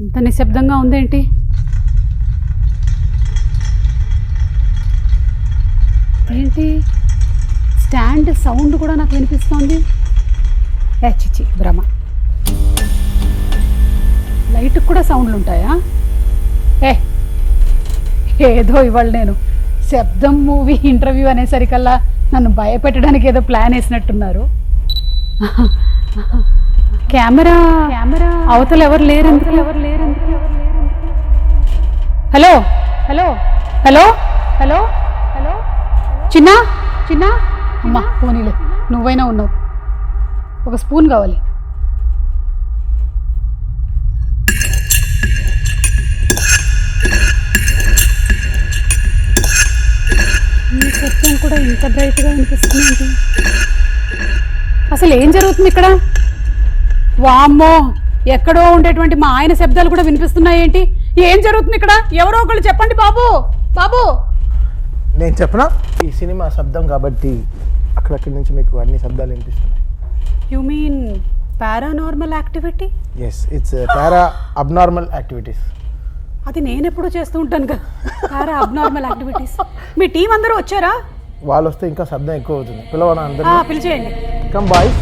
ఇంత నిశ్శబ్దంగా ఉందేంటి? ఏంటి స్టాండ్ సౌండ్ కూడా నాకు వినిపిస్తోంది. చిచి భ్రమ. లైట్కి కూడా సౌండ్లు ఉంటాయా? ఏదో ఇవాళ నేను శబ్దం మూవీ ఇంటర్వ్యూ అనేసరికల్లా నన్ను భయపెట్టడానికి ఏదో ప్లాన్ వేసినట్టున్నారు. కెమెరా అవతల ఎవరు లేరు. Hello hello hello hello hello చిన్న చిన్న అమ్మా పోనీలే, నువ్వైనా ఉన్నావు. ఒక స్పూన్ కావాలి. ఈ శబ్దం కూడా ఇంత బ్రైట్గా వినిపిస్తుంది. అసలు ఏం జరుగుతుంది ఇక్కడ? వామ్మో, ఎక్కడో ఉండేటువంటి మా ఆయన శబ్దాలు కూడా వినిపిస్తున్నాయి ఏంటి? ఏం జరుగుతుంది ఇక్కడ? ఎవరో ఒకళ్ళు చెప్పండి బాబు. బాబు నేను చెప్పనా? ఈ సినిమా శబ్దం కాబట్టి అక్కడక్కడి నుంచి మీకు అన్ని శబ్దాలు వినిపిస్తున్నాయి. You mean paranormal activity? Yes, it's para abnormal activities. అది నేను ఎప్పుడూ చేస్తూ ఉంటాను కదా, పారా అబ్నార్మల్ యాక్టివిటీస్. మీ టీం అందరూ వచ్చారా? వాళ్ళు వస్తే ఇంకా శబ్దం ఎక్కువ అవుతుంది. పిలవనా అందరూ? పిలిచేయండి. Come boys.